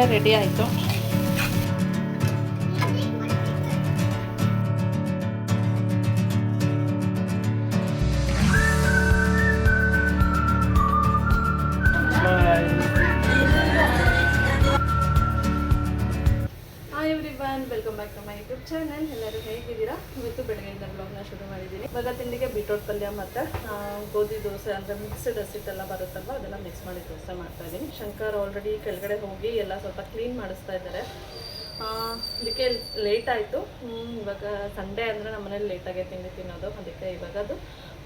ಪಲ್ಯ ರೆಡಿ ಆಯಿತು. Welcome back to my YouTube channel. ಎಲ್ಲರೂ ಹೇಗಿದ್ದೀರಾ? ಇವತ್ತು ಬೆಳಗ್ಗೆಯಿಂದ ಬ್ಲಾಗ್ನ ಶುರು ಮಾಡಿದ್ದೀನಿ. ಇವಾಗ ತಿಂಡಿಗೆ ಬೀಟ್ರೋಟ್ ಪಲ್ಯ ಮತ್ತು ಗೋಧಿ ದೋಸೆ ಅಂದರೆ ಮಿಕ್ಸ್ಡ್ ಹಸಿಟ್ಟೆಲ್ಲ ಬರುತ್ತಲ್ವ, ಅದನ್ನು ಮಿಕ್ಸ್ ಮಾಡಿ ದೋಸೆ ಮಾಡ್ತಾಯಿದ್ದೀನಿ. ಶಂಕರ್ ಆಲ್ರೆಡಿ ಕೆಳಗಡೆ ಹೋಗಿ ಎಲ್ಲ ಸ್ವಲ್ಪ ಕ್ಲೀನ್ ಮಾಡಿಸ್ತಾ ಇದ್ದಾರೆ. ಅದಕ್ಕೆ ಲೇಟ್ ಆಯಿತು. ಇವಾಗ ಸಂಡೇ ಅಂದರೆ ನಮ್ಮ ಮನೇಲಿ ಲೇಟಾಗೆ ತಿಂಡಿ ತಿನ್ನೋದು. ಅದಕ್ಕೆ ಇವಾಗ ಅದು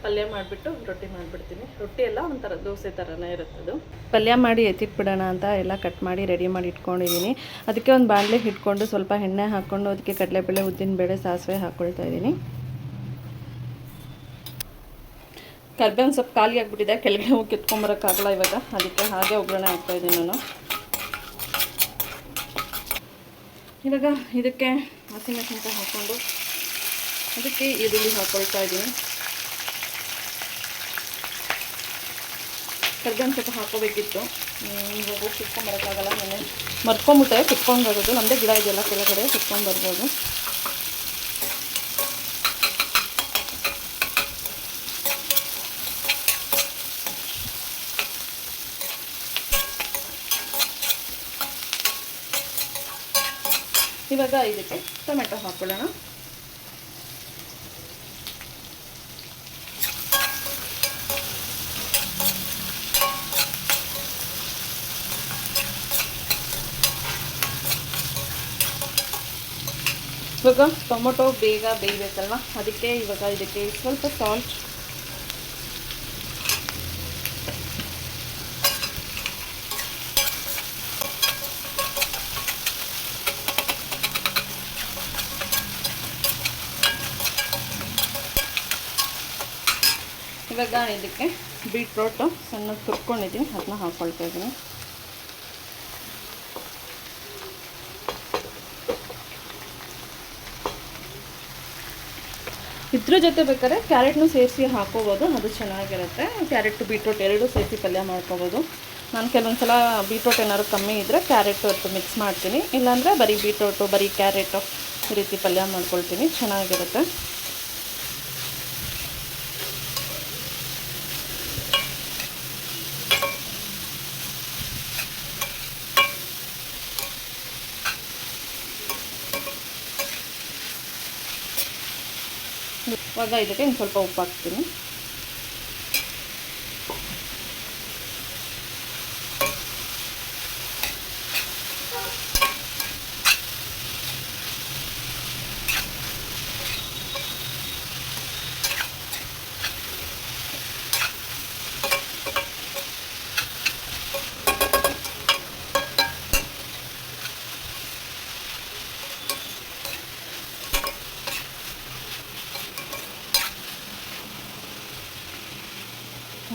ಪಲ್ಯ ಮಾಡಿಬಿಟ್ಟು ರೊಟ್ಟಿ ಮಾಡಿಬಿಡ್ತೀನಿ. ರೊಟ್ಟಿ ಎಲ್ಲ ಒಂಥರ ದೋಸೆ ಥರನೇ ಇರುತ್ತದು. ಪಲ್ಯ ಮಾಡಿ ಎತ್ತಿಟ್ಬಿಡೋಣ ಅಂತ ಎಲ್ಲ ಕಟ್ ಮಾಡಿ ರೆಡಿ ಮಾಡಿ ಇಟ್ಕೊಂಡಿದ್ದೀನಿ. ಅದಕ್ಕೆ ಒಂದು ಬಾಣಲೆಗೆ ಇಟ್ಕೊಂಡು ಸ್ವಲ್ಪ ಎಣ್ಣೆ ಹಾಕ್ಕೊಂಡು ಅದಕ್ಕೆ ಕಡಲೆಬೇಳೆ, ಉದ್ದಿನಬೇಳೆ, ಸಾಸಿವೆ ಹಾಕ್ಕೊಳ್ತಾ ಇದ್ದೀನಿ. ಕರ್ಬೇವಿನ ಸೊಪ್ಪು ಖಾಲಿ ಆಗಿಬಿಟ್ಟಿದೆ, ಕೆಳಗಡೆ ಹೋಗಿ ಕಿತ್ಕೊಂಬರೋಕ್ಕಾಗಲ್ಲ ಇವಾಗ. ಅದಕ್ಕೆ ಹಾಗೆ ಒಗ್ಗರಣೆ ಹಾಕ್ತಾಯಿದ್ದೀನಿ ನಾನು. ಇವಾಗ ಇದಕ್ಕೆ ಹಸಿಮೆಣಸಿನಕಾಯಿ ಹಾಕ್ಕೊಂಡು ಅದಕ್ಕೆ ಈರುಳ್ಳಿ ಹಾಕ್ಕೊಳ್ತಾ ಇದ್ದೀನಿ. ಕರ್ಬೇವಿನ ಸೊಪ್ಪು ಹಾಕೋಬೇಕಿತ್ತು, ಇವಾಗ ಕಿತ್ಕೊಂಬರೋಕ್ಕಾಗಲ್ಲ. ಮನೆ ಮರ್ಕೊಂಬಿಟ್ಟೆ, ಕಿತ್ಕೊಂಡು ಬರೋದು. ನಮ್ಮದೇ ಗಿಡ ಇದೆಯಲ್ಲ ಕೆಳಗಡೆ, ಕಿತ್ಕೊಂಡು ಬರ್ಬೋದು. ಇವಾಗ ಇದಕ್ಕೆ ಟೊಮೆಟೊ ಹಾಕ್ಕೊಳ್ಳೋಣ. ಇವಾಗ ಟೊಮೊಟೊ ಬೇಗ ಬೇಯಬೇಕಲ್ವ, ಅದಕ್ಕೆ ಇವಾಗ ಇದಕ್ಕೆ ಸ್ವಲ್ಪ ಸಾಲ್ಟ್, ಇವಾಗ ಇದಕ್ಕೆ ಬೀಟ್ರೋಟು ಸಣ್ಣ ತುರ್ಕೊಂಡಿದ್ದೀನಿ, ಅದನ್ನ ಹಾಕ್ಕೊಳ್ತಾ ಇದ್ದೀನಿ. ಇದ್ರ ಜೊತೆ ಬೇಕಾದ್ರೆ ಕ್ಯಾರೆಟ್ನು ಸೇರಿಸಿ ಹಾಕೋಬೋದು, ಅದು ಚೆನ್ನಾಗಿರುತ್ತೆ. ಕ್ಯಾರೆಟ್ ಬೀಟ್ರೋಟ್ ಎರಡೂ ಸೇರಿಸಿ ಪಲ್ಯ ಮಾಡ್ಕೋಬೋದು. ನಾನು ಕೆಲವೊಂದು ಸಲ ಬೀಟ್ರೋಟ್ ಏನಾದ್ರು ಕಮ್ಮಿ ಇದ್ದರೆ ಕ್ಯಾರೆಟು ಅದು ಮಿಕ್ಸ್ ಮಾಡ್ತೀನಿ, ಇಲ್ಲಾಂದರೆ ಬರೀ ಬೀಟ್ರೋಟು ಬರೀ ಕ್ಯಾರೆಟು ಈ ರೀತಿ ಪಲ್ಯ ಮಾಡ್ಕೊಳ್ತೀನಿ, ಚೆನ್ನಾಗಿರುತ್ತೆ. ಇವಾಗ ಇದಕ್ಕೆ ಇನ್ನು ಸ್ವಲ್ಪ ಉಪ್ಪು ಹಾಕ್ತೀನಿ.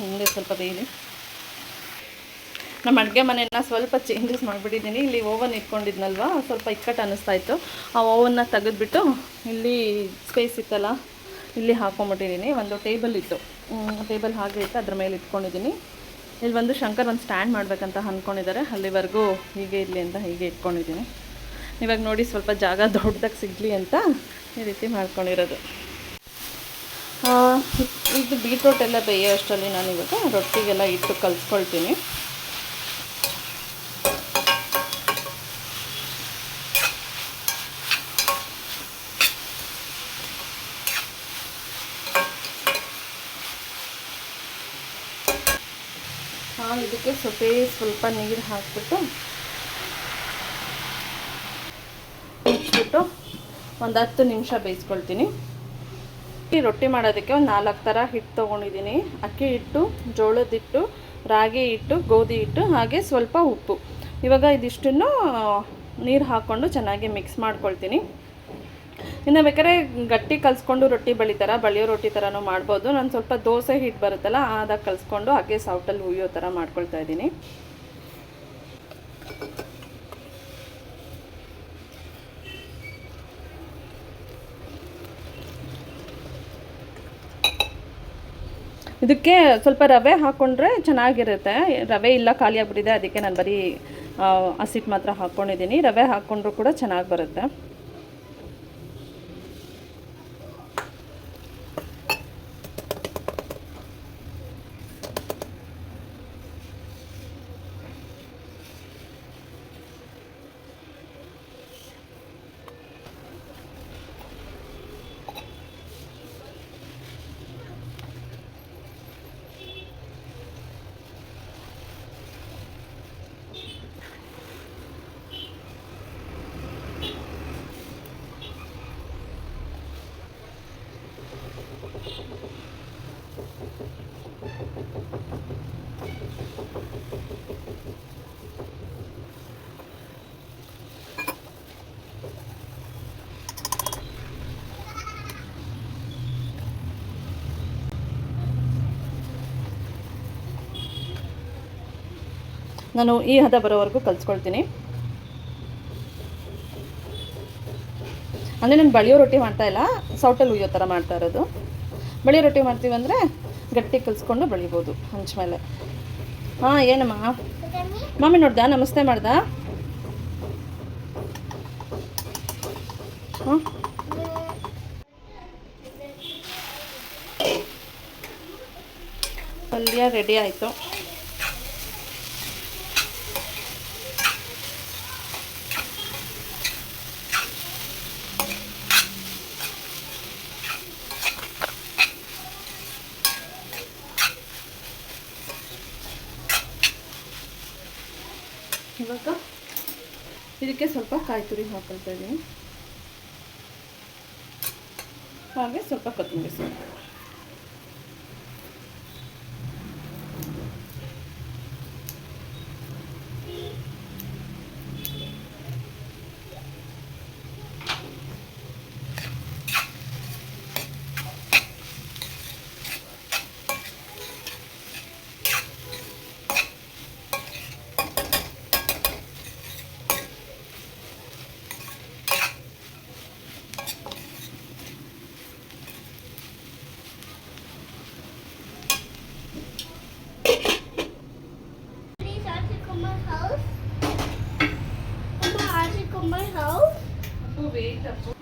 ಹಿಂಗೆ ಸ್ವಲ್ಪ ಬೇಯಿಲಿ. ನಮ್ಮ ಅಡುಗೆ ಮನೆಯನ್ನು ಸ್ವಲ್ಪ ಚೇಂಜಸ್ ಮಾಡಿಬಿಟ್ಟಿದ್ದೀನಿ. ಇಲ್ಲಿ ಓವನ್ ಇಟ್ಕೊಂಡಿದ್ನಲ್ವ, ಸ್ವಲ್ಪ ಇಕ್ಕಟ್ಟು ಅನ್ನಿಸ್ತಾಯಿತ್ತು. ಆ ಓವನ್ನ ತೆಗೆದುಬಿಟ್ಟು ಇಲ್ಲಿ ಸ್ಪೇಸ್ ಇತ್ತಲ್ಲ, ಇಲ್ಲಿ ಹಾಕ್ಕೊಂಬಿಟ್ಟಿದ್ದೀನಿ. ಒಂದು ಟೇಬಲ್ ಇತ್ತು, ಟೇಬಲ್ ಹಾಗೆ ಇತ್ತು, ಅದ್ರ ಮೇಲೆ ಇಟ್ಕೊಂಡಿದ್ದೀನಿ. ಇಲ್ಲಿ ಒಂದು ಶಂಕರ್ ಒಂದು ಸ್ಟ್ಯಾಂಡ್ ಮಾಡಬೇಕಂತ ಅಂದ್ಕೊಂಡಿದ್ದಾರೆ, ಅಲ್ಲಿವರೆಗೂ ಹೀಗೆ ಇರಲಿ ಅಂತ ಹೀಗೆ ಇಟ್ಕೊಂಡಿದ್ದೀನಿ. ಇವಾಗ ನೋಡಿ ಸ್ವಲ್ಪ ಜಾಗ ದೊಡ್ಡದಾಗಿ ಸಿಗಲಿ ಅಂತ ಈ ರೀತಿ ಮಾಡ್ಕೊಂಡಿರೋದು. ಇದು ಬೀಟ್ರೋಟ್ ಎಲ್ಲ ಬೇಯೋ ಅಷ್ಟರಲ್ಲಿ ನಾನು ಇವಾಗ ರೊಟ್ಟಿಗೆಲ್ಲ ಇಟ್ಟು ಕಲಿಸ್ಕೊಳ್ತೀನಿ. ನಾನು ಇದಕ್ಕೆ ಸ್ವಲ್ಪ ನೀರು ಹಾಕ್ಬಿಟ್ಟು ಮುಚ್ಚಿಬಿಟ್ಟು ಒಂದು 10 ನಿಮಿಷ ಬೇಯಿಸ್ಕೊಳ್ತೀನಿ. ರೊಟ್ಟಿ ಮಾಡೋದಕ್ಕೆ ಒಂದು 4 ಥರ ಹಿಟ್ಟು ತೊಗೊಂಡಿದ್ದೀನಿ. ಅಕ್ಕಿ ಹಿಟ್ಟು, ಜೋಳದ ಹಿಟ್ಟು, ರಾಗಿ ಹಿಟ್ಟು, ಗೋಧಿ ಹಿಟ್ಟು, ಹಾಗೆ ಸ್ವಲ್ಪ ಉಪ್ಪು. ಇವಾಗ ಇದಿಷ್ಟನ್ನು ನೀರು ಹಾಕ್ಕೊಂಡು ಚೆನ್ನಾಗಿ ಮಿಕ್ಸ್ ಮಾಡ್ಕೊಳ್ತೀನಿ. ಇನ್ನು ಬೇಕಾದ್ರೆ ಗಟ್ಟಿ ಕಲಿಸ್ಕೊಂಡು ರೊಟ್ಟಿ ಬಳಿಯೋ ರೊಟ್ಟಿ ಥರನೂ ಮಾಡ್ಬೋದು. ನಾನು ಸ್ವಲ್ಪ ದೋಸೆ ಹಿಟ್ಟು ಬರುತ್ತಲ್ಲ ಅದಾಗ ಕಲಿಸ್ಕೊಂಡು ಹಾಗೆ ಸೌಟಲ್ಲಿ ಹುಯ್ಯೋ ಥರ ಮಾಡ್ಕೊಳ್ತಾ ಇದ್ದೀನಿ. ಇದಕ್ಕೆ ಸ್ವಲ್ಪ ರವೆ ಹಾಕ್ಕೊಂಡ್ರೆ ಚೆನ್ನಾಗಿರುತ್ತೆ. ರವೆ ಇಲ್ಲ, ಖಾಲಿ ಆಗಿಬಿಟ್ಟಿದೆ, ಅದಕ್ಕೆ ನಾನು ಬರೀ ಹಸಿಟ್ಟು ಮಾತ್ರ ಹಾಕ್ಕೊಂಡಿದ್ದೀನಿ. ರವೆ ಹಾಕ್ಕೊಂಡ್ರೂ ಕೂಡ ಚೆನ್ನಾಗಿ ಬರುತ್ತೆ. ನಾನು ಈ ಹದ ಬರೋವರೆಗೂ ಕಲಿಸ್ಕೊಳ್ತೀನಿ. ಅಂದರೆ ನಾನು ಬಳಿಯೋ ರೊಟ್ಟಿ ಮಾಡ್ತಾಯಿಲ್ಲ, ಸೌಟಲ್ಲಿ ಉಯ್ಯೋ ಥರ ಮಾಡ್ತಾ ಇರೋದು. ಬಳಿಯೋ ರೊಟ್ಟಿ ಮಾಡ್ತೀವಂದರೆ ಗಟ್ಟಿ ಕಲಿಸ್ಕೊಂಡು ಬೆಳಿಬೋದು ಹಂಚ ಮೇಲೆ. ಹಾಂ, ಏನಮ್ಮ ಮಾಮಿ ನೋಡ್ದಾ? ನಮಸ್ತೆ ಮಾಡ್ದಾ? ಹಾಂ, ಪಲ್ಯ ರೆಡಿ ಆಯಿತು. ಇವಾಗ ಇದಕ್ಕೆ ಸ್ವಲ್ಪ ಕಾಯಿ ತುರಿ ಹಾಕೊಳ್ತಾ ಇದ್ದೀನಿ, ಹಾಗೆ ಸ್ವಲ್ಪ ಕೊತ್ತಂಬರಿ ಸೊಪ್ಪು.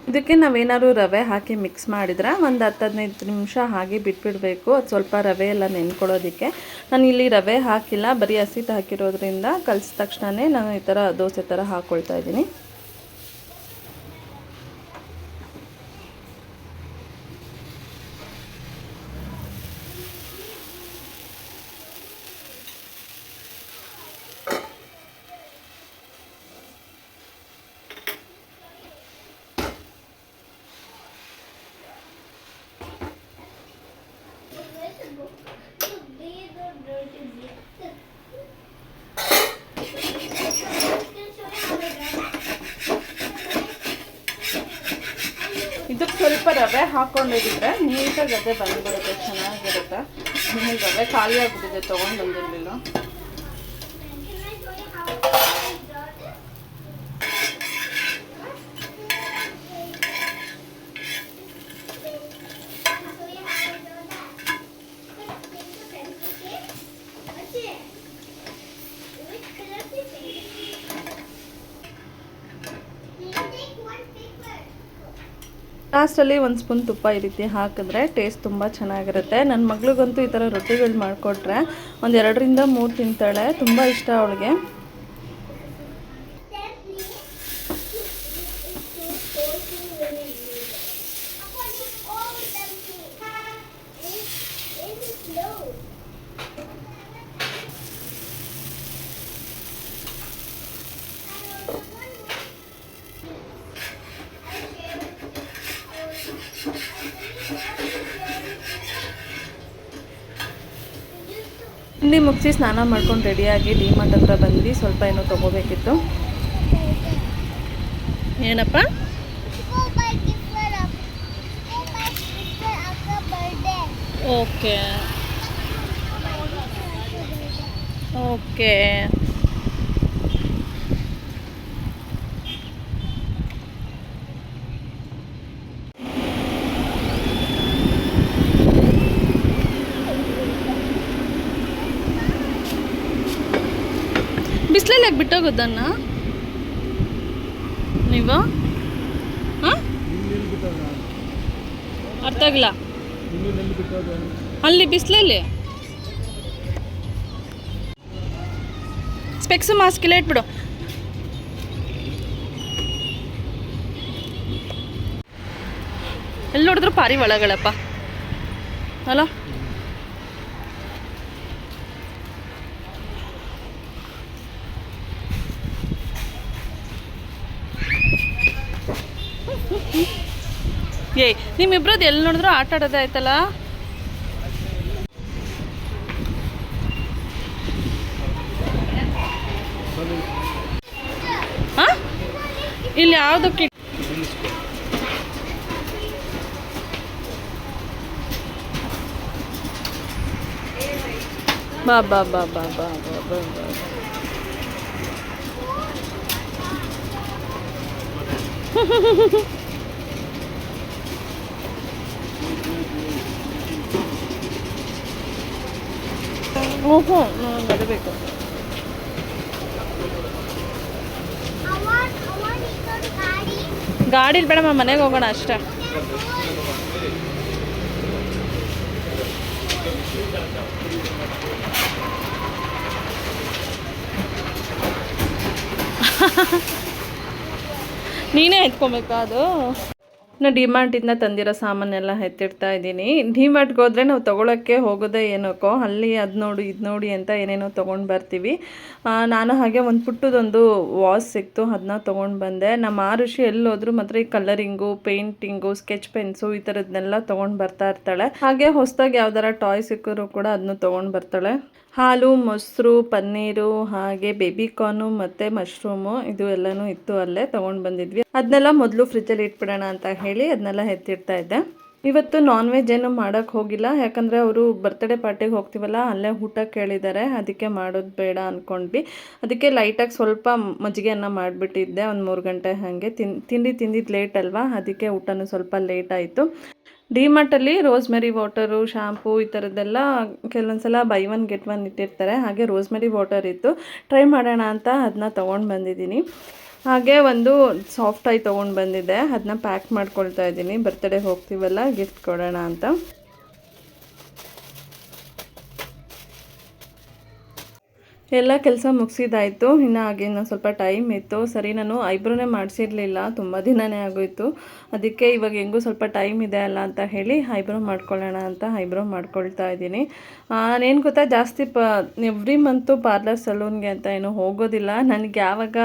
ಇದಕ್ಕೆ ನಾವೇನಾದ್ರು ರವೆ ಹಾಕಿ ಮಿಕ್ಸ್ ಮಾಡಿದ್ರೆ ಒಂದು 10-15 ನಿಮಿಷ ಹಾಗೆ ಬಿಟ್ಬಿಡಬೇಕು. ಅದು ಸ್ವಲ್ಪ ರವೆ ಎಲ್ಲ ನೆನ್ಕೊಳ್ಳೋದಕ್ಕೆ. ನಾನು ಇಲ್ಲಿ ರವೆ ಹಾಕಿಲ್ಲ, ಬರೀ ಹಸಿಟ್ಟು ಹಾಕಿರೋದ್ರಿಂದ ಕಲಿಸಿದ ತಕ್ಷಣವೇ ನಾನು ಈ ಥರ ದೋಸೆ ಥರ ಹಾಕ್ಕೊಳ್ತಾ ಇದ್ದೀನಿ. ಇದಕ್ಕೆ ಸ್ವಲ್ಪ ರವೆ ಹಾಕ್ಕೊಂಡಿದ್ರೆ ನೀಟಾಗಿ ಅದೇ ಬಂದ್ಬಿಡುತ್ತೆ, ಚೆನ್ನಾಗಿರುತ್ತೆ. ರವೆ ಖಾಲಿ ಆಗಿಬಿಟ್ಟಿದೆ, ತೊಗೊಂಡು ಬಂದಿರಲಿಲ್ಲ. ಲಾಸ್ಟಲ್ಲಿ ಒಂದು ಸ್ಪೂನ್ ತುಪ್ಪ ಈ ರೀತಿ ಹಾಕಿದ್ರೆ ಟೇಸ್ಟ್ ತುಂಬ ಚೆನ್ನಾಗಿರುತ್ತೆ. ನನ್ನ ಮಗಳಿಗಂತೂ ಈ ಥರ ರೊಟ್ಟಿಗಳು ಮಾಡಿಕೊಟ್ರೆ ಒಂದು 2ರಿಂದ 3 ತಿಂತಾಳೆ, ತುಂಬ ಇಷ್ಟ ಅವಳಿಗೆ. ತಿಂಡಿ ಮುಗಿಸಿ ಸ್ನಾನ ಮಾಡ್ಕೊಂಡು ರೆಡಿಯಾಗಿ ಡಿಮಾರ್ಟ್ ಹತ್ರ ಬಂದು ಸ್ವಲ್ಪ ಏನೋ ತೊಗೋಬೇಕಿತ್ತು. ಏನಪ್ಪ? Okay okay. ಬಿಸಿಲಲ್ಲಿ ಯಾಕೆ ಬಿಟ್ಟೋಗೋದನ್ನ ನೀವು? ಹಾಂ, ಅರ್ಥ ಆಗಿಲ್ಲ. ಅಲ್ಲಿ ಬಿಸಿಲಲ್ಲಿ ಸ್ಪೆಕ್ಸು ಮಾಸ್ಕ್ ಇಲ್ಲ ಇಟ್ಬಿಡು. ಎಲ್ಲಿ ನೋಡಿದ್ರು ಪಾರಿವಾಳಗಳಪ್ಪ ಅಲ್ಲ. ಏಯ್, ನಿಮ್ಮಿಬ್ರದ್ದು ಎಲ್ಲಿ ನೋಡಿದ್ರು ಆಟ ಆಡೋದೇ ಆಯ್ತಲ್ಲ. ಹಾಂ, ಇಲ್ಲಿ ಯಾವುದಕ್ಕೆ ಬಾ ಬಾ ಬಾ ಬಾ ಬಾ ಬಾ ಬಾ ಬಾ. ಓಹೋ, ಬರಬೇಕು. ಗಾಡೀಲಿ ಬೇಡಮ್ಮ, ಮನೆಗೆ ಹೋಗೋಣ ಅಷ್ಟೇ. ನೀನೇ ಎತ್ಕೊಬೇಕಾ ಅದು? ನಾನು ಡಿಮಾರ್ಟಿಂದ ತಂದಿರೋ ಸಾಮಾನೆಲ್ಲ ಎತ್ತಿಡ್ತಾ ಇದ್ದೀನಿ. ಡಿಮಾರ್ಟ್ಗೆ ಹೋದರೆ ನಾವು ತೊಗೊಳಕ್ಕೆ ಹೋಗೋದೇ ಏನಕ್ಕೋ, ಅಲ್ಲಿ ಅದು ನೋಡಿ ಇದು ನೋಡಿ ಅಂತ ಏನೇನೋ ತೊಗೊಂಡು ಬರ್ತೀವಿ. ನಾನು ಹಾಗೆ ಒಂದು ಪುಟ್ಟದೊಂದು ವಾಸ್ ಸಿಕ್ತು, ಅದನ್ನ ತೊಗೊಂಡು ಬಂದೆ. ನಮ್ಮ ಆರುಷಿ ಎಲ್ಲಿ ಹೋದ್ರು ಮಾತ್ರ ಈ ಕಲರಿಂಗು, ಪೇಂಟಿಂಗು, ಸ್ಕೆಚ್ ಪೆನ್ಸು ಈ ಥರದ್ದನ್ನೆಲ್ಲ ತೊಗೊಂಡು ಬರ್ತಾ ಇರ್ತಾಳೆ. ಹಾಗೆ ಹೊಸದಾಗಿ ಯಾವ್ದಾರ ಟಾಯ್ ಸಿಕ್ಕಿದ್ರು ಕೂಡ ಅದನ್ನು ತೊಗೊಂಡು ಬರ್ತಾಳೆ. ಹಾಲು, ಮೊಸರು, ಪನ್ನೀರು, ಹಾಗೆ ಬೇಬಿಕಾರ್ನು ಮತ್ತು ಮಶ್ರೂಮು ಇದು ಎಲ್ಲನೂ ಇತ್ತು, ಅಲ್ಲೇ ತೊಗೊಂಡು ಬಂದಿದ್ವಿ. ಅದನ್ನೆಲ್ಲ ಮೊದಲು ಫ್ರಿಜ್ಜಲ್ಲಿ ಇಟ್ಬಿಡೋಣ ಅಂತ ಹೇಳಿ ಅದನ್ನೆಲ್ಲ ಎತ್ತಿಡ್ತಾ ಇದ್ದೆ. ಇವತ್ತು ನಾನ್ ವೆಜ್ ಏನು ಮಾಡೋಕ್ಕೆ ಹೋಗಿಲ್ಲ, ಯಾಕಂದರೆ ಅವರು ಬರ್ತ್ಡೇ ಪಾರ್ಟಿಗೆ ಹೋಗ್ತೀವಲ್ಲ, ಅಲ್ಲೇ ಊಟ ಕೇಳಿದ್ದಾರೆ. ಅದಕ್ಕೆ ಮಾಡೋದು ಬೇಡ ಅಂದ್ಕೊಂಡ್ವಿ. ಅದಕ್ಕೆ ಲೈಟಾಗಿ ಸ್ವಲ್ಪ ಮಜ್ಜಿಗೆಯನ್ನು ಮಾಡಿಬಿಟ್ಟಿದ್ದೆ, ಒಂದು 3 ಗಂಟೆ ಹಾಗೆ. ತಿಂಡಿ ತಿಂದಿದ್ದು ಲೇಟ್ ಅಲ್ವಾ, ಅದಕ್ಕೆ ಊಟನೂ ಸ್ವಲ್ಪ ಲೇಟ್ ಆಯಿತು. ಡಿಮಾರ್ಟಲ್ಲಿ ರೋಸ್ಮೆರಿ ವಾಟರು, ಶಾಂಪೂ ಈ ಥರದ್ದೆಲ್ಲ ಕೆಲವೊಂದು ಸಲ ಬೈ 1 get 1 ಇಟ್ಟಿರ್ತಾರೆ. ಹಾಗೆ ರೋಸ್ಮೆರಿ ವಾಟರ್ ಇತ್ತು, ಟ್ರೈ ಮಾಡೋಣ ಅಂತ ಅದನ್ನ ತೊಗೊಂಡು ಬಂದಿದ್ದೀನಿ. ಹಾಗೆ ಒಂದು ಸಾಫ್ಟ್ ಐ ತೊಗೊಂಡು ಬಂದಿದ್ದೆ, ಅದನ್ನ ಪ್ಯಾಕ್ ಮಾಡ್ಕೊಳ್ತಾ ಇದ್ದೀನಿ. ಬರ್ತ್ಡೇಗೆ ಹೋಗ್ತೀವಲ್ಲ, ಗಿಫ್ಟ್ ಕೊಡೋಣ ಅಂತ. ಎಲ್ಲ ಕೆಲಸ ಮುಗಿಸಿದಾಯಿತು. ಇನ್ನು ಹಾಗೆ ಇನ್ನೊಂದು ಸ್ವಲ್ಪ ಟೈಮ್ ಇತ್ತು. ಸರಿ, ನಾನು ಐಬ್ರೋನೇ ಮಾಡಿಸಿರಲಿಲ್ಲ, ತುಂಬ ದಿನವೇ ಆಗೋಯಿತು. ಅದಕ್ಕೆ ಇವಾಗ ಹೆಂಗೂ ಸ್ವಲ್ಪ ಟೈಮ್ ಇದೆ ಅಲ್ಲ ಅಂತ ಹೇಳಿ ಐಬ್ರೋ ಮಾಡ್ಕೊಳ್ಳೋಣ ಅಂತ ಐಬ್ರೋ ಮಾಡ್ಕೊಳ್ತಾ ಇದ್ದೀನಿ. ನಾನೇನು ಗೊತ್ತಾ, ಜಾಸ್ತಿ ಎವ್ರಿ ಮಂತು ಪಾರ್ಲರ್ ಸಲೂನ್ಗೆ ಅಂತ ಏನು ಹೋಗೋದಿಲ್ಲ. ನನಗೆ ಯಾವಾಗ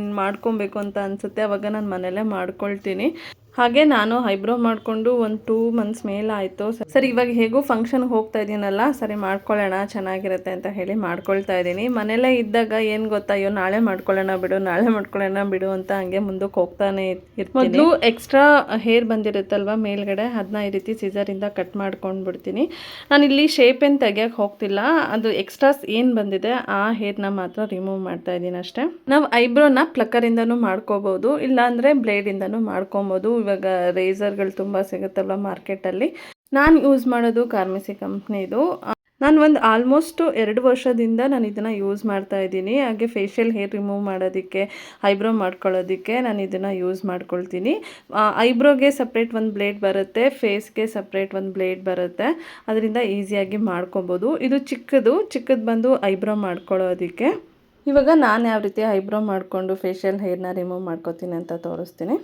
ಇನ್ನು ಮಾಡ್ಕೊಬೇಕು ಅಂತ ಅನಿಸುತ್ತೆ ಅವಾಗ ನಾನು ಮನೆಯಲ್ಲೇ ಮಾಡ್ಕೊಳ್ತೀನಿ. ಹಾಗೆ ನಾನು ಐಬ್ರೋ ಮಾಡಿಕೊಂಡು ಒಂದು 2 months ಮೇಲಾಯಿತು. ಸರಿ, ಇವಾಗ ಹೇಗೂ ಫಂಕ್ಷನ್ಗೆ ಹೋಗ್ತಾ ಇದ್ದೀನಲ್ಲ, ಸರಿ ಮಾಡ್ಕೊಳ್ಳೋಣ, ಚೆನ್ನಾಗಿರುತ್ತೆ ಅಂತ ಹೇಳಿ ಮಾಡ್ಕೊಳ್ತಾ ಇದ್ದೀನಿ. ಮನೆಯಲ್ಲೇ ಇದ್ದಾಗ ಏನು ಗೊತ್ತಾ, ಅಯ್ಯೋ ನಾಳೆ ಮಾಡ್ಕೊಳ್ಳೋಣ ಬಿಡು, ನಾಳೆ ಮಾಡ್ಕೊಳ್ಳೋಣ ಬಿಡು ಅಂತ ಹಂಗೆ ಮುಂದಕ್ಕೆ ಹೋಗ್ತಾನೆ ಇರ್ತೀನಿ. ಮೊದಲು ಎಕ್ಸ್ಟ್ರಾ ಹೇರ್ ಬಂದಿರುತ್ತಲ್ವ ಮೇಲ್ಗಡೆ, ಅದನ್ನ ಈ ರೀತಿ ಸಿಸರಿಂದ ಕಟ್ ಮಾಡ್ಕೊಂಡು ಬಿಡ್ತೀನಿ. ನಾನಿಲ್ಲಿ ಶೇಪ್ ಏನು ತೆಗಿಯೋಕ್ಕೆ ಹೋಗ್ತಿಲ್ಲ, ಅದು ಎಕ್ಸ್ಟ್ರಾಸ್ ಏನು ಬಂದಿದೆ ಆ ಹೇರ್ನ ಮಾತ್ರ ರಿಮೂವ್ ಮಾಡ್ತಾ ಇದ್ದೀನಿ ಅಷ್ಟೇ. ನಾವು ಐಬ್ರೋನ ಪ್ಲಕ್ಕರಿಂದನೂ ಮಾಡ್ಕೋಬೋದು, ಇಲ್ಲಾಂದರೆ ಬ್ಲೇಡಿಂದನೂ ಮಾಡ್ಕೊಬೋದು. ಇವಾಗ ರೇಸರ್ಗಳು ತುಂಬ ಸಿಗುತ್ತಲ್ವ ಮಾರ್ಕೆಟಲ್ಲಿ. ನಾನು ಯೂಸ್ ಮಾಡೋದು ಕಾರ್ಮೆಸಿ ಕಂಪ್ನಿದು. ನಾನು ಒಂದು ಆಲ್ಮೋಸ್ಟ್ 2 ವರ್ಷದಿಂದ ನಾನು ಇದನ್ನು ಯೂಸ್ ಮಾಡ್ತಾ ಇದ್ದೀನಿ. ಹಾಗೆ ಫೇಶಿಯಲ್ ಹೇರ್ ರಿಮೂವ್ ಮಾಡೋದಕ್ಕೆ, ಐಬ್ರೋ ಮಾಡ್ಕೊಳ್ಳೋದಕ್ಕೆ ನಾನು ಇದನ್ನು ಯೂಸ್ ಮಾಡ್ಕೊಳ್ತೀನಿ. ಐಬ್ರೋಗೆ ಸಪ್ರೇಟ್ ಒಂದು ಬ್ಲೇಡ್ ಬರುತ್ತೆ, ಫೇಸ್ಗೆ ಸಪ್ರೇಟ್ ಒಂದು ಬ್ಲೇಡ್ ಬರುತ್ತೆ, ಅದರಿಂದ ಈಸಿಯಾಗಿ ಮಾಡ್ಕೊಬೋದು. ಇದು ಚಿಕ್ಕದು ಬಂದು ಐಬ್ರೋ ಮಾಡ್ಕೊಳ್ಳೋದಕ್ಕೆ. ಇವಾಗ ನಾನು ಯಾವ ರೀತಿ ಐಬ್ರೋ ಮಾಡಿಕೊಂಡು ಫೇಶಿಯಲ್ ಹೇರ್ನ ರಿಮೂವ್ ಮಾಡ್ಕೋತೀನಿ ಅಂತ ತೋರಿಸ್ತೀನಿ.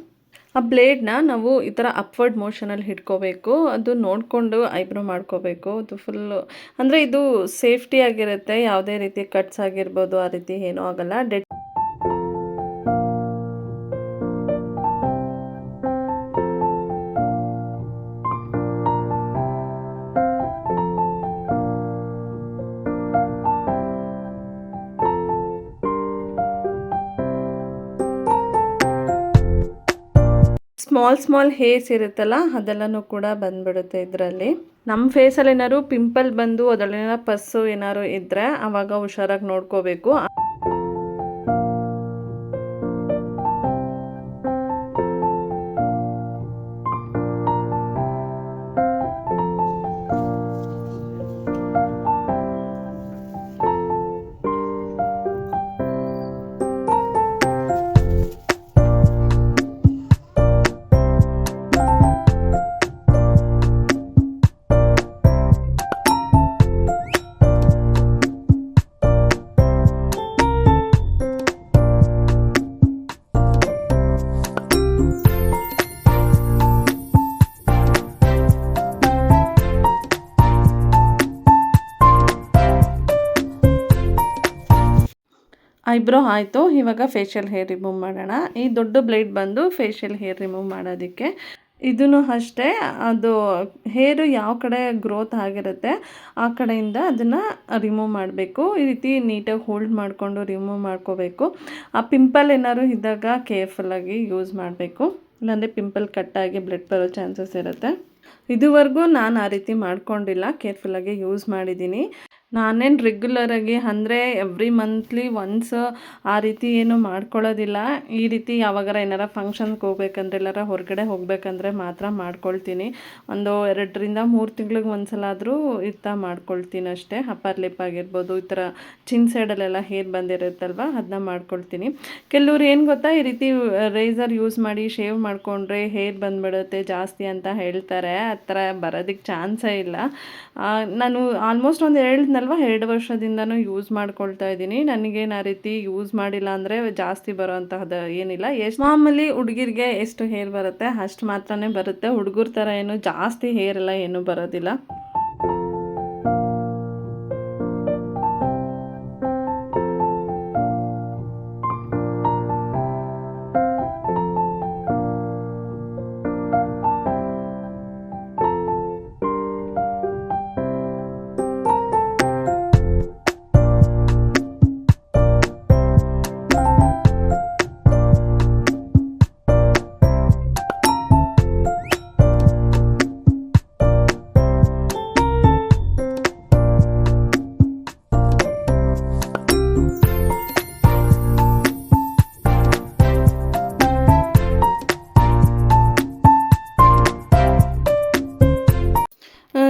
ಆ ಬ್ಲೇಡ್ನ ನಾವು ಈ ಥರ ಅಪ್ವರ್ಡ್ ಮೋಷನಲ್ಲಿ ಹಿಡ್ಕೋಬೇಕು, ಅದು ನೋಡಿಕೊಂಡು ಐಬ್ರೋ ಮಾಡ್ಕೋಬೇಕು. ಅದು ಫುಲ್ಲು ಅಂದರೆ ಇದು ಸೇಫ್ಟಿ ಆಗಿರುತ್ತೆ, ಯಾವುದೇ ರೀತಿ ಕಟ್ಸ್ ಆಗಿರ್ಬೋದು ಆ ರೀತಿ ಏನೂ ಆಗಲ್ಲ. ಸ್ಮಾಲ್ ಹೇರ್ಸ್ ಇರುತ್ತಲ್ಲ, ಅದೆಲ್ಲನೂ ಕೂಡ ಬಂದ್ಬಿಡುತ್ತೆ ಇದರಲ್ಲಿ. ನಮ್ಮ ಫೇಸಲ್ಲಿ ಏನಾದ್ರು ಪಿಂಪಲ್ ಬಂದು ಅದರಲ್ಲೇನಾರು ಪಸ್ಸು ಏನಾದ್ರು ಇದ್ದರೆ ಆವಾಗ ಹುಷಾರಾಗಿ ನೋಡ್ಕೋಬೇಕು. ಐಬ್ರೋ ಆಯಿತು. ಇವಾಗ ಫೇಶಿಯಲ್ ಹೇರ್ ರಿಮೂವ್ ಮಾಡೋಣ. ಈ ದೊಡ್ಡ ಬ್ಲೇಡ್ ಬಂದು ಫೇಶಿಯಲ್ ಹೇರ್ ರಿಮೂವ್ ಮಾಡೋದಕ್ಕೆ. ಇದೂ ಅಷ್ಟೇ, ಅದು ಹೇರು ಯಾವ ಕಡೆ ಗ್ರೋತ್ ಆಗಿರುತ್ತೆ ಆ ಕಡೆಯಿಂದ ಅದನ್ನು ರಿಮೂವ್ ಮಾಡಬೇಕು. ಈ ರೀತಿ ನೀಟಾಗಿ ಹೋಲ್ಡ್ ಮಾಡಿಕೊಂಡು ರಿಮೂವ್ ಮಾಡ್ಕೋಬೇಕು. ಆ ಪಿಂಪಲ್ ಏನಾದ್ರು ಇದ್ದಾಗ ಕೇರ್ಫುಲ್ಲಾಗಿ ಯೂಸ್ ಮಾಡಬೇಕು, ಇಲ್ಲಾಂದರೆ ಪಿಂಪಲ್ ಕಟ್ಟಾಗಿ ಬ್ಲಡ್ ಬರೋ ಚಾನ್ಸಸ್ ಇರುತ್ತೆ. ಇದುವರೆಗೂ ನಾನು ಆ ರೀತಿ ಮಾಡ್ಕೊಂಡಿಲ್ಲ, ಕೇರ್ಫುಲ್ಲಾಗಿ ಯೂಸ್ ಮಾಡಿದ್ದೀನಿ. ನಾನೇನು ರೆಗ್ಯುಲರಾಗಿ ಅಂದರೆ ಎವ್ರಿ ಮಂತ್ಲಿ ಒನ್ಸ್ ಆ ರೀತಿ ಏನು ಮಾಡ್ಕೊಳ್ಳೋದಿಲ್ಲ. ಈ ರೀತಿ ಯಾವಾಗಾರ ಏನಾರ ಫಂಕ್ಷನ್ಗೆ ಹೋಗ್ಬೇಕಂದ್ರೆ ಎಲ್ಲಾರ ಹೊರಗಡೆ ಹೋಗಬೇಕಂದ್ರೆ ಮಾತ್ರ ಮಾಡ್ಕೊಳ್ತೀನಿ. ಒಂದು 2-3 ತಿಂಗ್ಳಿಗೆ ಒಂದ್ಸಲ ಆದರೂ ಈ ಥರ ಮಾಡ್ಕೊಳ್ತೀನಿ ಅಷ್ಟೇ. ಅಪ್ಪರ್ ಲಿಪ್ ಆಗಿರ್ಬೋದು, ಈ ಥರ ಚಿನ್ ಸೈಡಲ್ಲೆಲ್ಲ ಹೇರ್ ಬಂದಿರುತ್ತಲ್ವ ಅದನ್ನ ಮಾಡ್ಕೊಳ್ತೀನಿ. ಕೆಲವ್ರು ಏನು ಗೊತ್ತಾ, ಈ ರೀತಿ ರೇಸರ್ ಯೂಸ್ ಮಾಡಿ ಶೇವ್ ಮಾಡಿಕೊಂಡ್ರೆ ಹೇರ್ ಬಂದುಬಿಡುತ್ತೆ ಜಾಸ್ತಿ ಅಂತ ಹೇಳ್ತಾರೆ. ಆ ಥರ ಬರೋದಕ್ಕೆ ಚಾನ್ಸೇ ಇಲ್ಲ. ನಾನು ಆಲ್ಮೋಸ್ಟ್ ಒಂದು 2 ವರ್ಷದಿಂದನೂ ಯೂಸ್ ಮಾಡ್ಕೊಳ್ತಾ ಇದ್ದೀನಿ. ನನಗೇನು ಆ ರೀತಿ ಯೂಸ್ ಮಾಡಿಲ್ಲ ಅಂದರೆ ಜಾಸ್ತಿ ಬರೋವಂತಹದ್ದು ಏನಿಲ್ಲ. ಮಾಮೂಲಿ ಹುಡುಗಿರಿಗೆ ಎಷ್ಟು ಹೇರ್ ಬರುತ್ತೆ ಅಷ್ಟು ಮಾತ್ರನೇ ಬರುತ್ತೆ. ಹುಡುಗರ ಥರ ಏನು ಜಾಸ್ತಿ ಹೇರ್ ಎಲ್ಲ ಏನೂ ಬರೋದಿಲ್ಲ.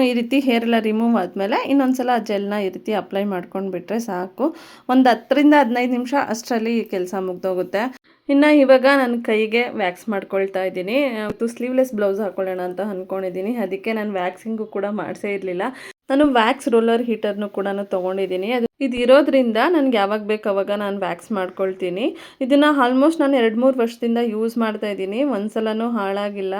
ಈ ರೀತಿ ಹೇರ್ ಎಲ್ಲ ರಿಮೂವ್ ಆದಮೇಲೆ ಇನ್ನೊಂದು ಸಲ ಆ ಜೆಲ್ನ ಈ ರೀತಿ ಅಪ್ಲೈ ಮಾಡ್ಕೊಂಡು ಬಿಟ್ಟರೆ ಸಾಕು. ಒಂದು 10-15 ನಿಮಿಷ ಅಷ್ಟರಲ್ಲಿ ಕೆಲಸ ಮುಗ್ದೋಗುತ್ತೆ. ಇನ್ನು ಇವಾಗ ನನ್ನ ಕೈಗೆ ವ್ಯಾಕ್ಸ್ ಮಾಡ್ಕೊಳ್ತಾ ಇದ್ದೀನಿ. ಸ್ಲೀವ್ಲೆಸ್ ಬ್ಲೌಸ್ ಹಾಕೊಳ್ಳೋಣ ಅಂತ ಅಂದ್ಕೊಂಡಿದ್ದೀನಿ. ಅದಕ್ಕೆ ನಾನು ವ್ಯಾಕ್ಸಿಂಗು ಕೂಡ ಮಾಡಿಸೇ ಇರಲಿಲ್ಲ. ನಾನು ವ್ಯಾಕ್ಸ್ ರೋಲರ್ ಹೀಟರ್ನು ಕೂಡ ತೊಗೊಂಡಿದ್ದೀನಿ. ಇದು ಇರೋದ್ರಿಂದ ನನಗೆ ಯಾವಾಗ ಬೇಕು ಅವಾಗ ನಾನು ವ್ಯಾಕ್ಸ್ ಮಾಡ್ಕೊಳ್ತೀನಿ. ಇದನ್ನು ಆಲ್ಮೋಸ್ಟ್ ನಾನು 2-3 ವರ್ಷದಿಂದ ಯೂಸ್ ಮಾಡ್ತಾ ಇದ್ದೀನಿ. ಒಂದ್ಸಲನೂ ಹಾಳಾಗಿಲ್ಲ.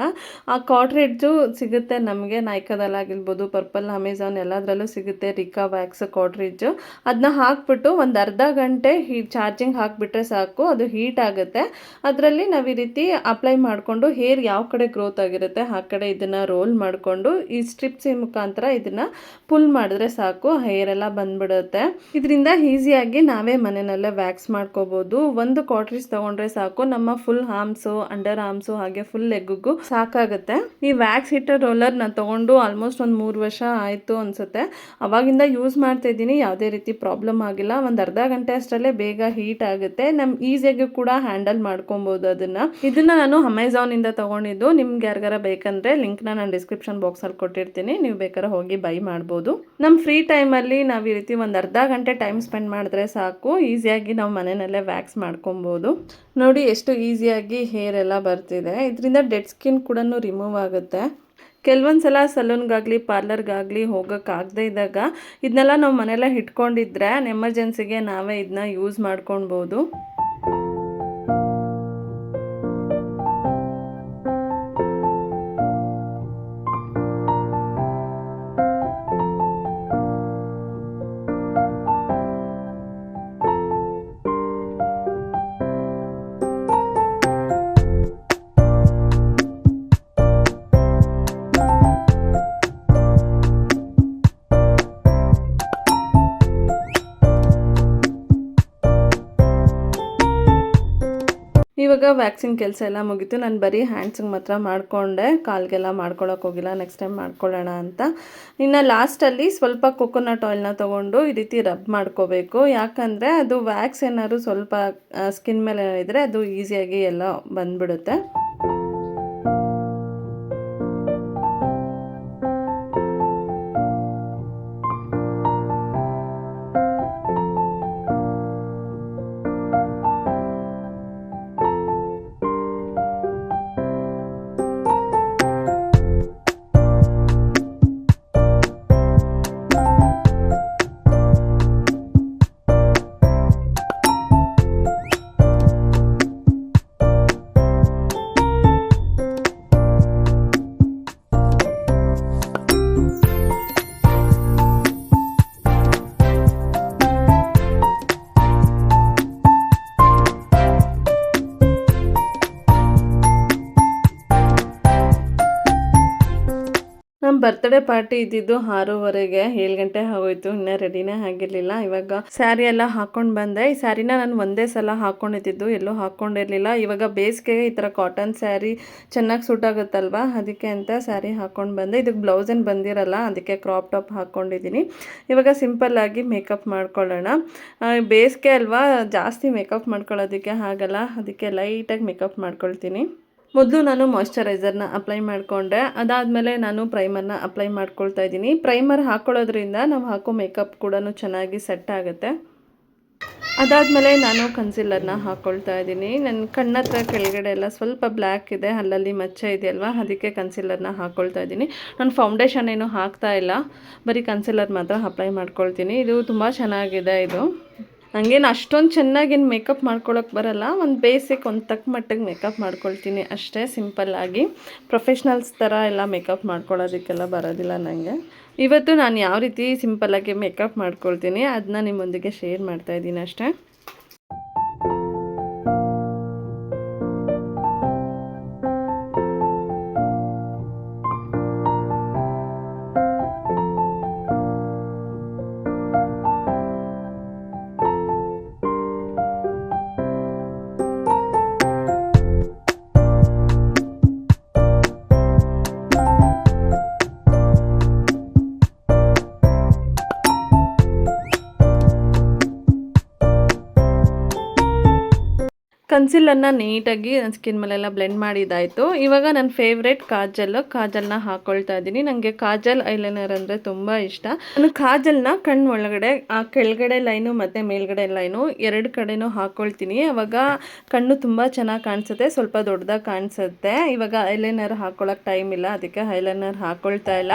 ಆ ಕಾಟ್ರೇಜು ಸಿಗುತ್ತೆ ನಮಗೆ, ನೈಕಾದಲ್ಲಾಗಿರ್ಬೋದು, ಪರ್ಪಲ್, ಅಮೆಝಾನ್ ಎಲ್ಲದರಲ್ಲೂ ಸಿಗುತ್ತೆ ರಿಕಾ ವ್ಯಾಕ್ಸ್ ಕಾಟ್ರೇಜು. ಅದನ್ನ ಹಾಕ್ಬಿಟ್ಟು ಒಂದು ಅರ್ಧ ಗಂಟೆ ಚಾರ್ಜಿಂಗ್ ಹಾಕಿಬಿಟ್ರೆ ಸಾಕು, ಅದು ಹೀಟ್ ಆಗುತ್ತೆ. ಅದರಲ್ಲಿ ನಾವು ಈ ರೀತಿ ಅಪ್ಲೈ ಮಾಡಿಕೊಂಡು ಹೇರ್ ಯಾವ ಕಡೆ ಗ್ರೋತ್ ಆಗಿರುತ್ತೆ ಆ ಕಡೆ ಇದನ್ನು ರೋಲ್ ಮಾಡಿಕೊಂಡು ಈ ಸ್ಟ್ರಿಪ್ಸ್ ಮುಖಾಂತರ ಇದನ್ನು ಪುಲ್ ಮಾಡಿದ್ರೆ ಸಾಕು, ಹೇರ್ ಎಲ್ಲ ಬಂದ್ಬಿಡುತ್ತೆ. ಇದರಿಂದ ಈಸಿಯಾಗಿ ನಾವೇ ಮನೆಯಲ್ಲೇ ವ್ಯಾಕ್ಸ್ ಮಾಡ್ಕೋಬೋದು. ಒಂದು ಕಾಟ್ರೇಜ್ ತೊಗೊಂಡ್ರೆ ಸಾಕು, ನಮ್ಮ ಫುಲ್ ಆರ್ಮ್ಸು, ಅಂಡರ್ ಆರ್ಮ್ಸು, ಹಾಗೆ ಫುಲ್ ಲೆಗ್ಗೂ ಸಾಕಾಗುತ್ತೆ. ಈ ವ್ಯಾಕ್ಸ್ ಹೀಟರ್ ರೋಲರ್ ನಾನು ತೊಗೊಂಡು ಆಲ್ಮೋಸ್ಟ್ ಒಂದು 3 ವರ್ಷ ಆಯಿತು ಅನಿಸುತ್ತೆ. ಅವಾಗಿಂದ ಯೂಸ್ ಮಾಡ್ತಾ ಇದ್ದೀನಿ, ಯಾವುದೇ ರೀತಿ ಪ್ರಾಬ್ಲಮ್ ಆಗಿಲ್ಲ. ಒಂದು ಅರ್ಧ ಗಂಟೆ ಅಷ್ಟರಲ್ಲೇ ಬೇಗ ಹೀಟ್ ಆಗುತ್ತೆ. ಈಸಿಯಾಗಿ ಕೂಡ ಹ್ಯಾಂಡಲ್ ಮಾಡ್ಕೊಬೋದು ಇದನ್ನು ನಾನು ಅಮೆಝಾನಿಂದ ತೊಗೊಂಡಿದ್ದು. ನಿಮ್ಗೆ ಯಾರಿಗಾರ ಬೇಕಂದರೆ ಲಿಂಕ್ನ ನಾನು ಡಿಸ್ಕ್ರಿಪ್ಷನ್ ಬಾಕ್ಸಲ್ಲಿ ಕೊಟ್ಟಿರ್ತೀನಿ, ನೀವು ಬೇಕಾದ್ರೆ ಹೋಗಿ ಬೈ ಮಾಡ್ಬೋದು. ನಮ್ಮ ಫ್ರೀ ಟೈಮಲ್ಲಿ ನಾವು ಈ ರೀತಿ ಒಂದು ಅರ್ಧ ಗಂಟೆ ಟೈಮ್ ಸ್ಪೆಂಡ್ ಮಾಡಿದ್ರೆ ಸಾಕು, ಈಸಿಯಾಗಿ ನಾವು ಮನೆಯಲ್ಲೇ ವ್ಯಾಕ್ಸ್ ಮಾಡ್ಕೊಬೋದು. ನೋಡಿ ಎಷ್ಟು ಈಸಿಯಾಗಿ ಹೇರ್ ಎಲ್ಲ ಬರ್ತಿದೆ. ಇದರಿಂದ ಡೆಡ್ ಸ್ಕಿನ್ ಕೂಡ ರಿಮೂವ್ ಆಗುತ್ತೆ. ಕೆಲವೊಂದು ಸಲ ಸಲೂನ್ಗಾಗಲಿ ಪಾರ್ಲರ್ಗಾಗಲಿ ಹೋಗೋಕ್ಕಾಗದೇ ಇದ್ದಾಗ ಇದನ್ನೆಲ್ಲ ನಾವು ಮನೆಯಲ್ಲೇ ಇಟ್ಕೊಂಡಿದ್ರೆ ಎಮರ್ಜೆನ್ಸಿಗೆ ನಾವೇ ಇದನ್ನ ಯೂಸ್ ಮಾಡ್ಕೊಳ್ಬೋದು. ಇವಾಗ ವ್ಯಾಕ್ಸಿನ್ ಕೆಲಸ ಎಲ್ಲ ಮುಗೀತು. ನಾನು ಬರೀ ಹ್ಯಾಂಡ್ಸಿಗೆ ಮಾತ್ರ ಮಾಡಿಕೊಂಡೆ, ಕಾಲ್ಗೆಲ್ಲ ಮಾಡ್ಕೊಳಕ್ಕೆ ಹೋಗಿಲ್ಲ. ನೆಕ್ಸ್ಟ್ ಟೈಮ್ ಮಾಡ್ಕೊಳ್ಳೋಣ ಅಂತ. ಇನ್ನು ಲಾಸ್ಟಲ್ಲಿ ಸ್ವಲ್ಪ ಕೊಕೊನಟ್ ಆಯಿಲ್ನ ತೊಗೊಂಡು ಈ ರೀತಿ ರಬ್ ಮಾಡ್ಕೋಬೇಕು. ಯಾಕಂದರೆ ಅದು ವ್ಯಾಕ್ಸ್ ಏನಾದ್ರು ಸ್ವಲ್ಪ ಸ್ಕಿನ್ ಮೇಲೆ ಇದ್ದರೆ ಅದು ಈಸಿಯಾಗಿ ಎಲ್ಲ ಬಂದ್ಬಿಡುತ್ತೆ. ಬರ್ತ್ಡೇ ಪಾರ್ಟಿ ಇದ್ದಿದ್ದು 6:30ಗೆ, 7 ಗಂಟೆ ಆಗೋಯ್ತು, ಇನ್ನೂ ರೆಡಿನೇ ಆಗಿರಲಿಲ್ಲ. ಇವಾಗ ಸ್ಯಾರಿ ಎಲ್ಲ ಹಾಕ್ಕೊಂಡು ಬಂದೆ. ಈ ಸ್ಯಾರಿನ ನಾನು ಒಂದೇ ಸಲ ಹಾಕ್ಕೊಂಡಿದ್ದು, ಎಲ್ಲೂ ಹಾಕ್ಕೊಂಡಿರಲಿಲ್ಲ. ಇವಾಗ ಬೇಸಿಗೆಗೆ ಈ ಥರ ಕಾಟನ್ ಸ್ಯಾರಿ ಚೆನ್ನಾಗಿ ಸೂಟ್ ಆಗುತ್ತಲ್ವ, ಅದಕ್ಕೆ ಅಂತ ಸ್ಯಾರಿ ಹಾಕ್ಕೊಂಡು ಬಂದೆ. ಇದಕ್ಕೆ ಬ್ಲೌಸೇನು ಬಂದಿರಲ್ಲ, ಅದಕ್ಕೆ ಕ್ರಾಪ್ ಟಾಪ್ ಹಾಕ್ಕೊಂಡಿದ್ದೀನಿ. ಇವಾಗ ಸಿಂಪಲ್ಲಾಗಿ ಮೇಕಪ್ ಮಾಡ್ಕೊಳ್ಳೋಣ. ಬೇಸಿಗೆ ಅಲ್ವಾ, ಜಾಸ್ತಿ ಮೇಕಪ್ ಮಾಡ್ಕೊಳ್ಳೋದಕ್ಕೆ ಆಗಲ್ಲ, ಅದಕ್ಕೆ ಲೈಟಾಗಿ ಮೇಕಪ್ ಮಾಡ್ಕೊಳ್ತೀನಿ. ಮೊದಲು ನಾನು ಮಾಯ್ಶ್ಚರೈಸರ್ನ ಅಪ್ಲೈ ಮಾಡಿಕೊಂಡೆ, ಅದಾದಮೇಲೆ ನಾನು ಪ್ರೈಮರ್ನ ಅಪ್ಲೈ ಮಾಡ್ಕೊಳ್ತಾ ಇದ್ದೀನಿ. ಪ್ರೈಮರ್ ಹಾಕ್ಕೊಳ್ಳೋದ್ರಿಂದ ನಾವು ಹಾಕೋ ಮೇಕಪ್ ಕೂಡ ಚೆನ್ನಾಗಿ ಸೆಟ್ ಆಗುತ್ತೆ. ಅದಾದಮೇಲೆ ನಾನು ಕನ್ಸಿಲರ್ನ ಹಾಕ್ಕೊಳ್ತಾ ಇದ್ದೀನಿ. ನನ್ನ ಕಣ್ಣತ್ರ ಕೆಳಗಡೆ ಎಲ್ಲ ಸ್ವಲ್ಪ ಬ್ಲ್ಯಾಕ್ ಇದೆ, ಅಲ್ಲಲ್ಲಿ ಮಚ್ಚೆ ಇದೆಯಲ್ವ, ಅದಕ್ಕೆ ಕನ್ಸಿಲರ್ನ ಹಾಕ್ಕೊಳ್ತಾ ಇದ್ದೀನಿ. ನಾನು ಫೌಂಡೇಶನ್ ಏನು ಹಾಕ್ತಾ ಇಲ್ಲ, ಬರೀ ಕನ್ಸಿಲರ್ ಮಾತ್ರ ಅಪ್ಲೈ ಮಾಡ್ಕೊಳ್ತೀನಿ. ಇದು ತುಂಬ ಚೆನ್ನಾಗಿದೆ. ಇದು ನನಗೇನು ಅಷ್ಟೊಂದು ಚೆನ್ನಾಗೇನು ಮೇಕಪ್ ಮಾಡ್ಕೊಳ್ಳೋಕೆ ಬರಲ್ಲ, ಒಂದು ಬೇಸಿಕ್ ಒಂದು ತಕ್ಕ ಮಟ್ಟಿಗೆ ಮೇಕಪ್ ಮಾಡ್ಕೊಳ್ತೀನಿ ಅಷ್ಟೇ, ಸಿಂಪಲ್ಲಾಗಿ. ಪ್ರೊಫೆಷ್ನಲ್ಸ್ ಥರ ಎಲ್ಲ ಮೇಕಪ್ ಮಾಡ್ಕೊಳ್ಳೋದಕ್ಕೆಲ್ಲ ಬರೋದಿಲ್ಲ ನನಗೆ. ಇವತ್ತು ನಾನು ಯಾವ ರೀತಿ ಸಿಂಪಲ್ಲಾಗಿ ಮೇಕಪ್ ಮಾಡ್ಕೊಳ್ತೀನಿ ಅದನ್ನ ನಿಮ್ಮೊಂದಿಗೆ ಶೇರ್ ಮಾಡ್ತಾಯಿದ್ದೀನಿ ಅಷ್ಟೇ. ಕನ್ಸಿಲರ್ನ ನೀಟಾಗಿ ನನ್ನ ಸ್ಕಿನ್ ಮೇಲೆಲ್ಲ ಬ್ಲೆಂಡ್ ಮಾಡಿದ್ದಾಯಿತು. ಇವಾಗ ನನ್ನ ಫೇವ್ರೇಟ್ ಕಾಜಲ್ನ ಹಾಕ್ಕೊಳ್ತಾ ಇದ್ದೀನಿ. ನನಗೆ ಕಾಜಲ್ ಐಲೈನರ್ ಅಂದರೆ ತುಂಬ ಇಷ್ಟ. ನಾನು ಕಾಜಲ್ನ ಕಣ್ಣು ಒಳಗಡೆ, ಆ ಕೆಳಗಡೆ ಲೈನು ಮತ್ತು ಮೇಲ್ಗಡೆ ಲೈನು ಎರಡು ಕಡೆನೂ ಹಾಕ್ಕೊಳ್ತೀನಿ. ಅವಾಗ ಕಣ್ಣು ತುಂಬ ಚೆನ್ನಾಗಿ ಕಾಣಿಸುತ್ತೆ, ಸ್ವಲ್ಪ ದೊಡ್ಡದಾಗಿ ಕಾಣಿಸುತ್ತೆ. ಇವಾಗ ಐಲೈನರ್ ಹಾಕ್ಕೊಳ್ಳೋಕೆ ಟೈಮ್ ಇಲ್ಲ, ಅದಕ್ಕೆ ಐಲೈನರ್ ಹಾಕ್ಕೊಳ್ತಾ ಇಲ್ಲ.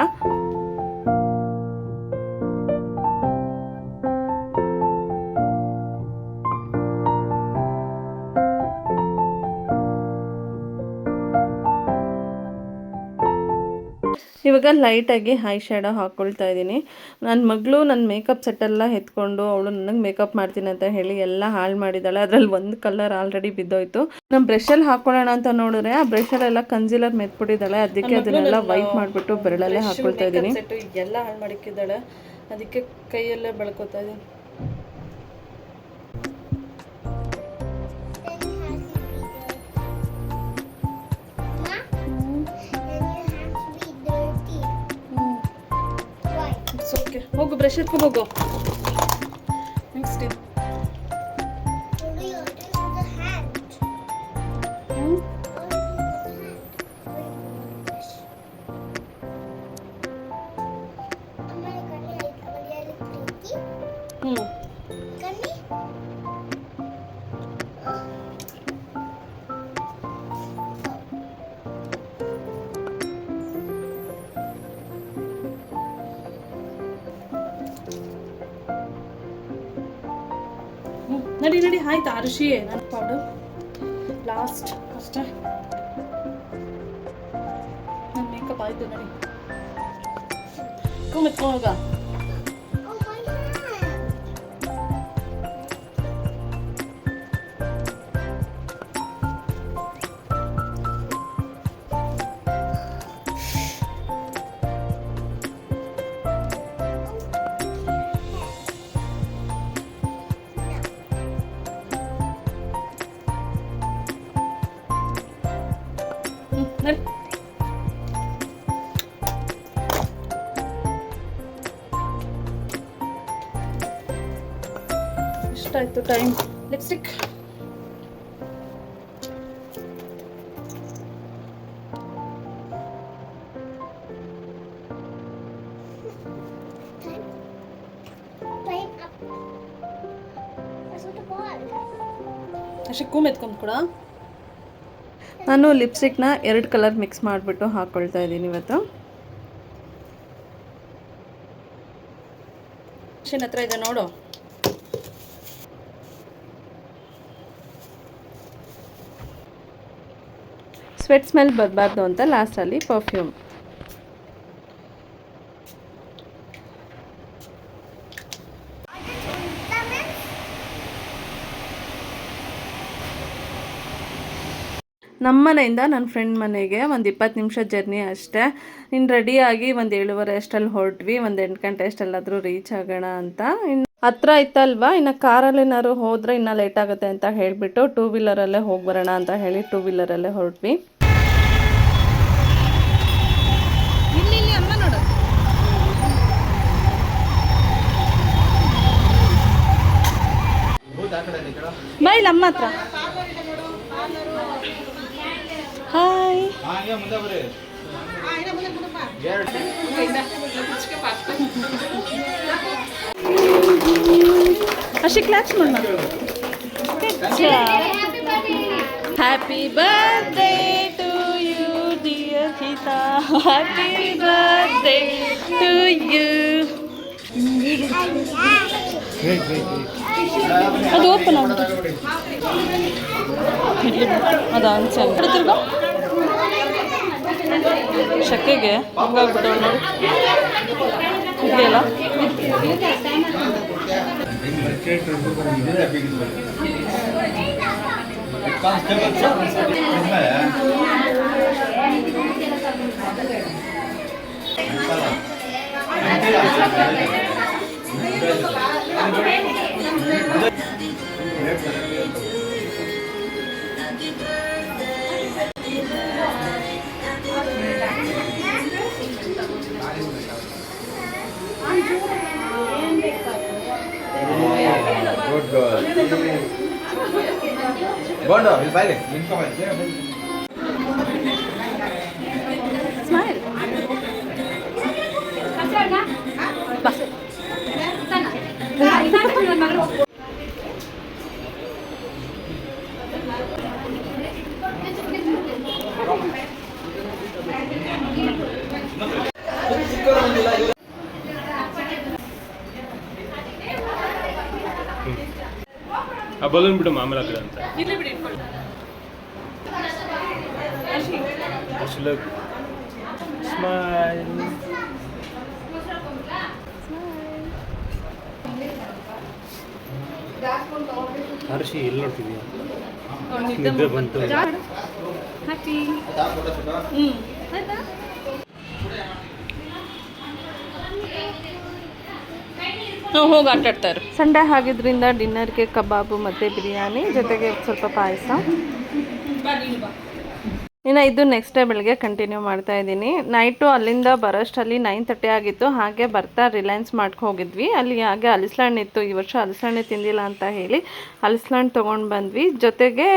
ಇವಾಗ ಲೈಟಾಗಿ ಐ ಶ್ಯಾಡೋ ಹಾಕ್ಕೊಳ್ತಾ ಇದ್ದೀನಿ. ನನ್ನ ಮಗಳು ನನ್ನ ಮೇಕಪ್ ಸೆಟ್ಟೆಲ್ಲ ಎತ್ಕೊಂಡು ಅವಳು ನನಗೆ ಮೇಕಪ್ ಮಾಡ್ತೀನಿ ಅಂತ ಹೇಳಿ ಎಲ್ಲ ಹಾಳು ಮಾಡಿದ್ದಾಳೆ. ಅದರಲ್ಲಿ ಒಂದು ಕಲರ್ ಆಲ್ರೆಡಿ ಬಿದ್ದೋಯ್ತು. ನಮ್ಮ ಬ್ರಷಲ್ಲಿ ಹಾಕ್ಕೊಳ್ಳೋಣ ಅಂತ ನೋಡಿದ್ರೆ ಆ ಬ್ರಷಲ್ಲೆಲ್ಲ ಕನ್ಸಿಲರ್ ಮೆತ್ಬಿಟ್ಟಿದ್ದಾಳೆ, ಅದಕ್ಕೆ ಅದನ್ನೆಲ್ಲ ವೈಪ್ ಮಾಡಿಬಿಟ್ಟು ಬೆರಳಲ್ಲೇ ಹಾಕ್ಕೊಳ್ತಾ ಇದ್ದೀನಿ. ಎಲ್ಲ ಹಾಳು ಮಾಡಿಕ್ಕಿದ್ದಾಳೆ, ಅದಕ್ಕೆ ಕೈಯಲ್ಲೇ ಬೆಳ್ಕೊತಾ ಇದ್ದೀನಿ. ಓಕೆ, ಹೋಗು ಬ್ರಷ್ ಎತ್ಕೊಂಡು ಹೋಗು. ನೆಕ್ಸ್ಟ್ ನಡಿ ನಡಿ, ಆಯ್ತು ಅರಿಶಿ, ನನ್ನ ಪೌಡರ್ ಲಾಸ್ಟ್ ಅಷ್ಟೇ. ನನ್ನ ಮೇಕಪ್ ಆಯಿತು, ನಡಿ ಮೆತ್ಕೊಂಡೋಗ. ಎಷ್ಟಾಯ್ತು ಟೈಮ್? ಲಿಪ್ಸ್ಟಿಕ್ ಅಷ್ಟೇ ಕೂಮ್ ಎತ್ಕೊಂಡು ಕೂಡ. ನಾನು ಲಿಪ್ಸ್ಟಿಕ್ನ 2 ಕಲರ್ ಮಿಕ್ಸ್ ಮಾಡಿಬಿಟ್ಟು ಹಾಕ್ಕೊಳ್ತಾ ಇದ್ದೀನಿ ಇವತ್ತು. ಹತ್ರ ಇದೆ ನೋಡು. ಸ್ವೆಟ್ ಸ್ಮೆಲ್ ಬರಬಾರ್ದು ಅಂತ ಲಾಸ್ಟಲ್ಲಿ ಪರ್ಫ್ಯೂಮ್. ನಮ್ಮ ಮನೆಯಿಂದ ನನ್ನ ಫ್ರೆಂಡ್ ಮನೆಗೆ ಒಂದು 20 ನಿಮಿಷ ಜರ್ನಿ ಅಷ್ಟೇ. ಇನ್ನು ರೆಡಿಯಾಗಿ ಒಂದು 7:30 ಅಷ್ಟಲ್ಲಿ ಹೊರಟ್ವಿ. ಒಂದು 8 ಗಂಟೆ ಅಷ್ಟಲ್ಲಾದರೂ ರೀಚ್ ಆಗೋಣ ಅಂತ. ಇನ್ನು ಹತ್ರ ಇತ್ತಲ್ವಾ, ಇನ್ನು ಕಾರಲ್ಲಿ ಏನಾದ್ರು ಹೋದರೆ ಇನ್ನೂ ಲೇಟ್ ಆಗುತ್ತೆ ಅಂತ ಹೇಳಿಬಿಟ್ಟು 2 ವೀಲರಲ್ಲೇ ಹೋಗಿ ಬರೋಣ ಅಂತ ಹೇಳಿ 2 ವೀಲರಲ್ಲೇ ಹೊರಟ್ವಿ. ಬೈಲ್ ಅಮ್ಮ ಹತ್ರ. ಹಾಯ್, ಅಷ್ಟೇ ಕ್ಲಾಪ್ಸ್ ಮಾಡ. Happy birthday to you dear Geetha, happy birthday to you. ಅದು ಓಪನ್ ಆಗುತ್ತೆ, ಅದು ಅನ್ಸಂಗ ತಿರ್ಗ ಶಕ್ಕೆಗೆ ಹಂಗಾಗ್ಬಿಟ್ಟು ನೋಡಿ ಇದೆಯಲ್ಲ. Good girl. Bondo, il baile. Smile. ಆ ಬಲೂನ್ ಬಿಡು ಆಮೇಲೆ ಆ ಕಡೆ ಅಂತ. ಸ್ಮೈಲ್. ಹರ್ಷಿ ಎಲ್ಲಿ ನೋಡ್ತಿದ್ಯಾ? ನಿದ್ದೆ ಬಂತು. ಹ್ಯಾಪಿ. ಹೋಗಿ ಆಟಾಡ್ತಾರೆ. ಸಂಡೇ ಆಗಿದ್ರಿಂದ ಡಿನ್ನರ್ಗೆ ಕಬಾಬು ಮತ್ತು ಬಿರಿಯಾನಿ ಜೊತೆಗೆ ಸ್ವಲ್ಪ ಪಾಯಸ. ಇನ್ನು ಇದು ನೆಕ್ಸ್ಟ್ ಡೇ ಬೆಳಗ್ಗೆ ಕಂಟಿನ್ಯೂ ಮಾಡ್ತಾ ಇದ್ದೀನಿ. ನೈಟು ಅಲ್ಲಿಂದ ಬರೋಷ್ಟಲ್ಲಿ 9:30 ಆಗಿತ್ತು. ಹಾಗೆ ಬರ್ತಾ ರಿಲಯನ್ಸ್ ಮಾರ್ಟ್ಗೆ ಹೋಗಿದ್ವಿ. ಅಲ್ಲಿ ಹಾಗೆ ಹಲಸಣ್ಣು ಇತ್ತು. ಈ ವರ್ಷ ಹಲಸಣ್ಣೆ ತಿಂದಿಲ್ಲ ಅಂತ ಹೇಳಿ ಹಲಸಣ್ಣು ತೊಗೊಂಡು ಬಂದ್ವಿ. ಜೊತೆಗೆ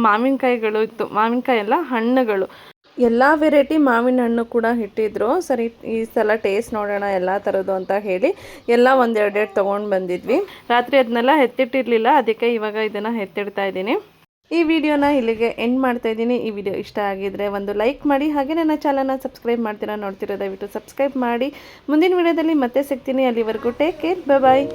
ಮಾವಿನಕಾಯಿಗಳು ಇತ್ತು. ಮಾವಿನಕಾಯಿ ಎಲ್ಲ ಹಣ್ಣುಗಳು, ಎಲ್ಲ ವೆರೈಟಿ ಮಾವಿನ ಹಣ್ಣು ಕೂಡ ಇಟ್ಟಿದ್ರು. ಸರಿ ಈ ಸಲ ಟೇಸ್ಟ್ ನೋಡೋಣ ಎಲ್ಲ ಥರದ್ದು ಅಂತ ಹೇಳಿ ಎಲ್ಲ 1-2 ತೊಗೊಂಡು ಬಂದಿದ್ವಿ. ರಾತ್ರಿ ಅದನ್ನೆಲ್ಲ ಎತ್ತಿಟ್ಟಿರಲಿಲ್ಲ, ಅದಕ್ಕೆ ಇವಾಗ ಇದನ್ನು ಎತ್ತಿಡ್ತಾ ಇದ್ದೀನಿ. ಈ ವಿಡಿಯೋನ ಇಲ್ಲಿಗೆ ಎಂಡ್ ಮಾಡ್ತಾ ಇದ್ದೀನಿ. ಈ ವಿಡಿಯೋ ಇಷ್ಟ ಆಗಿದ್ರೆ ಒಂದು ಲೈಕ್ ಮಾಡಿ, ಹಾಗೆ ನನ್ನ ಚಾನಲ್ನ ಸಬ್ಸ್ಕ್ರೈಬ್ ಮಾಡ್ತೀರಾ ನೋಡ್ತಿರೋ ದಯವಿಟ್ಟು ಸಬ್ಸ್ಕ್ರೈಬ್ ಮಾಡಿ. ಮುಂದಿನ ವಿಡಿಯೋದಲ್ಲಿ ಮತ್ತೆ ಸಿಗ್ತೀನಿ. ಅಲ್ಲಿವರೆಗೂ ಟೇಕ್ ಕೇರ್, ಬಾಯ್.